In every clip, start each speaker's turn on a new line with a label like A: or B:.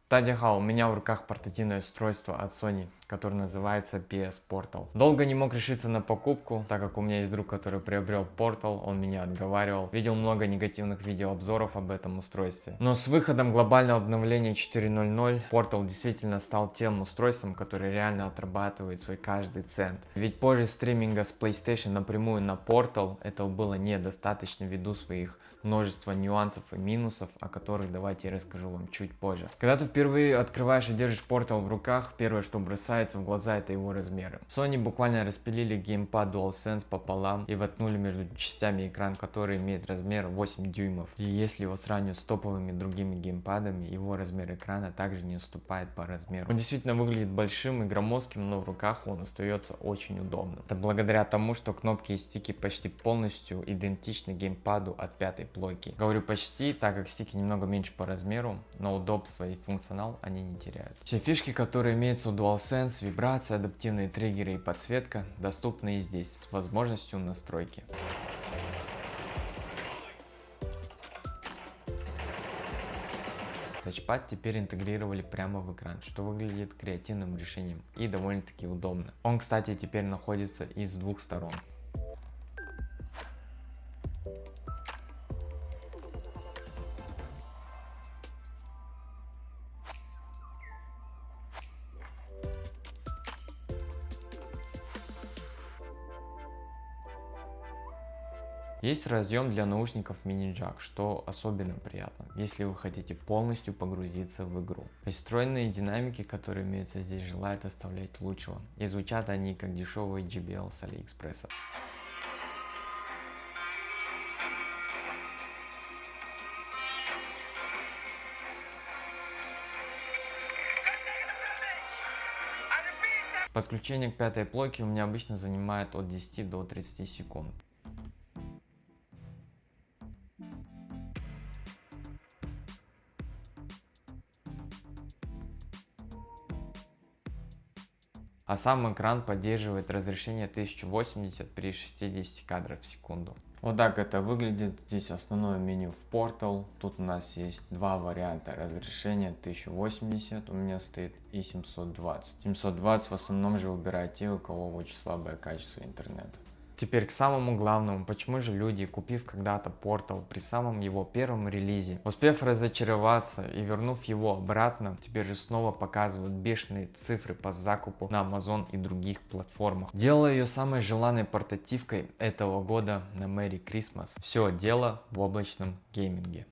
A: Тадихал, у меня в руках портативное устройство от Sony, которое называется PS Portal. Долго не мог решиться на покупку, так как у меня есть друг, который приобрел Portal, он меня отговаривал. Видел много негативных видеообзоров об этом устройстве. Но с выходом глобального обновления 4.0.0 Portal действительно стал тем устройством, которое реально отрабатывает свой каждый цент. Ведь позже стриминга с PlayStation напрямую на Portal этого было недостаточно ввиду своих множества нюансов и минусов, о которых давайте я расскажу вам чуть позже. Когда ты впервые открываешь и держишь Portal в руках, первое, что бросается в глаза, это его размеры. Sony буквально распилили геймпад DualSense пополам и воткнули между частями экран, который имеет размер 8 дюймов. И если его сравнивать с топовыми другими геймпадами, его размер экрана также не уступает по размеру. Он действительно выглядит большим и громоздким, но в руках он остается очень удобным. Это благодаря тому, что кнопки и стики почти полностью идентичны геймпаду от пятой плойки. Говорю почти, так как стики немного меньше по размеру, но удобство и функционал они не теряют. Все фишки, которые имеются у DualSense, вибрация, адаптивные триггеры и подсветка, доступны и здесь с возможностью настройки. Тачпад теперь интегрировали прямо в экран, что выглядит креативным решением и довольно-таки удобно. Он, кстати, теперь находится и с двух сторон. Есть разъем для наушников мини-джак, что особенно приятно, если вы хотите полностью погрузиться в игру. И встроенные динамики, которые имеются здесь, желают оставлять лучшего, и звучат они как дешевые JBL с Алиэкспресса. Подключение к пятой плойке у меня обычно занимает от 10 до 30 секунд. А сам экран поддерживает разрешение 1080 при 60 кадров в секунду. Вот так это выглядит. Здесь основное меню в Portal. Тут у нас есть два варианта разрешения: 1080 у меня стоит и 720. 720 в основном же выбирают те, у кого очень слабое качество интернета. Теперь к самому главному, почему же люди, купив когда-то Portal при самом его первом релизе, успев разочароваться и вернув его обратно, теперь же снова показывают бешеные цифры по закупу на Amazon и других платформах, делая ее самой желанной портативкой этого года на Merry Christmas. Все дело в облачном гейминге.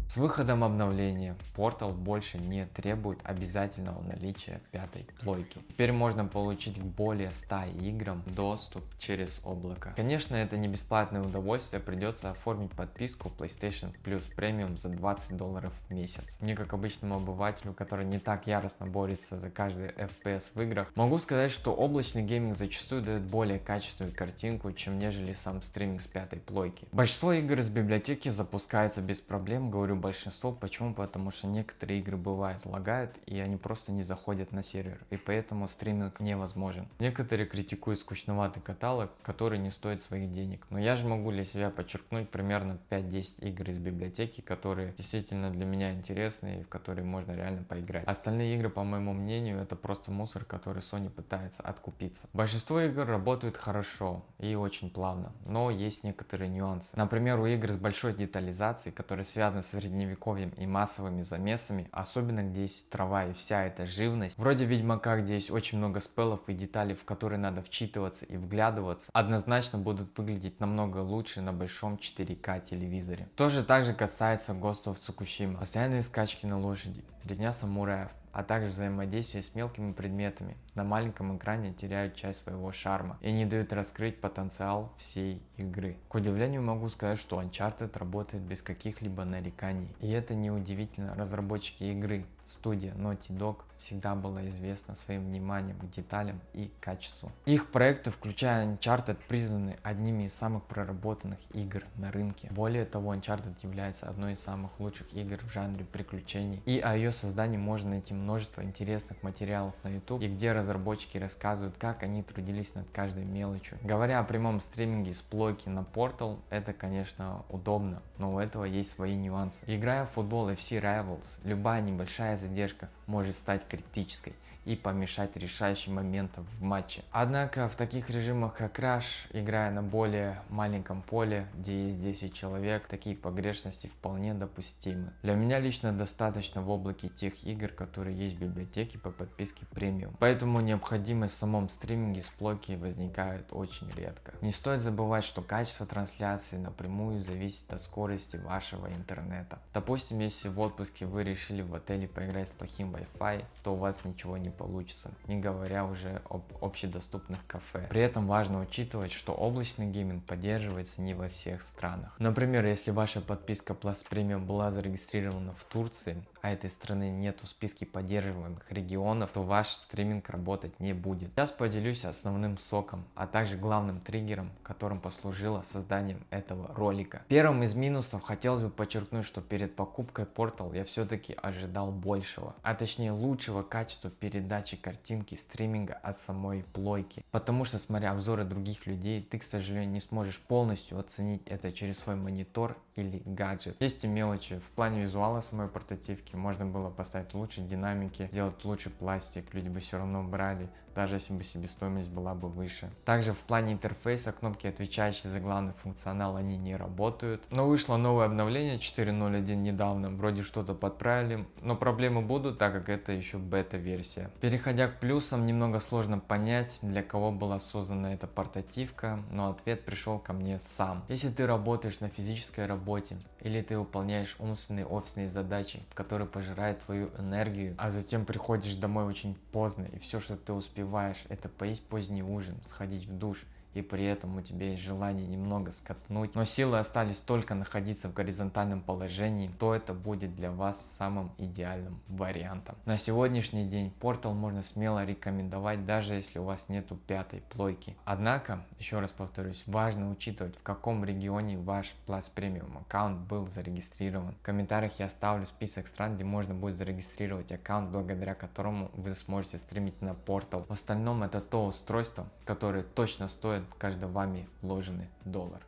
A: С выходом обновления Portal больше не требует обязательного наличия пятой плойки. Теперь можно получить к более 100 играм доступ через облако. Конечно, это не бесплатное удовольствие, придется оформить подписку PlayStation Plus Premium за $20 в месяц. Мне, как обычному обывателю, который не так яростно борется за каждый FPS в играх, могу сказать, что облачный гейминг зачастую дает более качественную картинку, чем нежели сам стриминг с пятой плойки. Большинство игр из библиотеки запускается без проблем, говорю большинство. Почему? Потому что некоторые игры бывают лагают и они просто не заходят на сервер, и поэтому стриминг невозможен. Некоторые критикуют скучноватый каталог, который не стоит своих денег, но я же могу для себя подчеркнуть примерно 5-10 игр из библиотеки, которые действительно для меня интересны и в которые можно реально поиграть. Остальные игры, по моему мнению, это просто мусор, который Sony пытается откупиться. Большинство игр работают хорошо и очень плавно, но есть некоторые нюансы. Например, у игр с большой детализацией, которые связаны с средневековьем и массовыми замесами, особенно где есть трава и вся эта живность, вроде Ведьмака, где есть очень много спеллов и деталей, в которые надо вчитываться и вглядываться, однозначно будут выглядеть намного лучше на большом 4К телевизоре. Тоже также касается Ghost of Tsukushima. Постоянные скачки на лошади, резня самураев, а также взаимодействие с мелкими предметами на маленьком экране теряют часть своего шарма и не дают раскрыть потенциал всей игры. К удивлению могу сказать, что Uncharted работает без каких-либо нареканий. И это не удивительно, разработчики игры студия Naughty Dog всегда была известна своим вниманием к деталям и качеству. Их проекты, включая Uncharted, признаны одними из самых проработанных игр на рынке. Более того, Uncharted является одной из самых лучших игр в жанре приключений, и о ее создании можно найти множество интересных материалов на YouTube, и где разработчики рассказывают, как они трудились над каждой мелочью. Говоря о прямом стриминге с плойки на Portal, это, конечно, удобно, но у этого есть свои нюансы. Играя в футбол FC Rivals, любая небольшая задержка может стать критической и помешать решающим моментам в матче. Однако в таких режимах как Rush, играя на более маленьком поле, где есть 10 человек, такие погрешности вполне допустимы. Для меня лично достаточно в облаке тех игр, которые есть в библиотеке по подписке премиум. Поэтому необходимость в самом стриминге с плойки возникает очень редко. Не стоит забывать, что качество трансляции напрямую зависит от скорости вашего интернета. Допустим, если в отпуске вы решили в отеле поиграть с плохим Wi-Fi, то у вас ничего не получится, не говоря уже об общедоступных кафе. При этом важно учитывать, что облачный гейминг поддерживается не во всех странах. Например, если ваша подписка Plus Premium была зарегистрирована в Турции, а этой страны нет в списке поддерживаемых регионов, то ваш стриминг работать не будет. Сейчас поделюсь основным соком, а также главным триггером, которым послужило созданием этого ролика. Первым из минусов хотелось бы подчеркнуть, что перед покупкой Portal я все-таки ожидал большего, а точнее лучшего качества передачи картинки стриминга от самой плойки. Потому что, смотря обзоры других людей, ты, к сожалению, не сможешь полностью оценить это через свой монитор или гаджет. Есть и мелочи. В плане визуала самой портативки можно было поставить лучше динамики, сделать лучше пластик, люди бы все равно брали, даже если бы себестоимость была бы выше. Также в плане интерфейса кнопки, отвечающие за главный функционал, они не работают. Но вышло новое обновление 4.0.1 недавно, вроде что-то подправили, но проблемы будут, так как это еще бета-версия. Переходя к плюсам, немного сложно понять, для кого была создана эта портативка, но ответ пришел ко мне сам. Если ты работаешь на физической работе, или ты выполняешь умственные офисные задачи, которые пожирают твою энергию, а затем приходишь домой очень поздно, и все, что ты успеваешь, это поесть поздний ужин, сходить в душ, и при этом у тебя есть желание немного скатнуть, но силы остались только находиться в горизонтальном положении, то это будет для вас самым идеальным вариантом. На сегодняшний день Portal можно смело рекомендовать, даже если у вас нету пятой плойки. Однако, еще раз повторюсь, важно учитывать, в каком регионе ваш Plus Premium аккаунт был зарегистрирован. В комментариях я оставлю список стран, где можно будет зарегистрировать аккаунт, благодаря которому вы сможете стримить на Portal. В остальном это то устройство, которое точно стоит каждый вами вложенный доллар.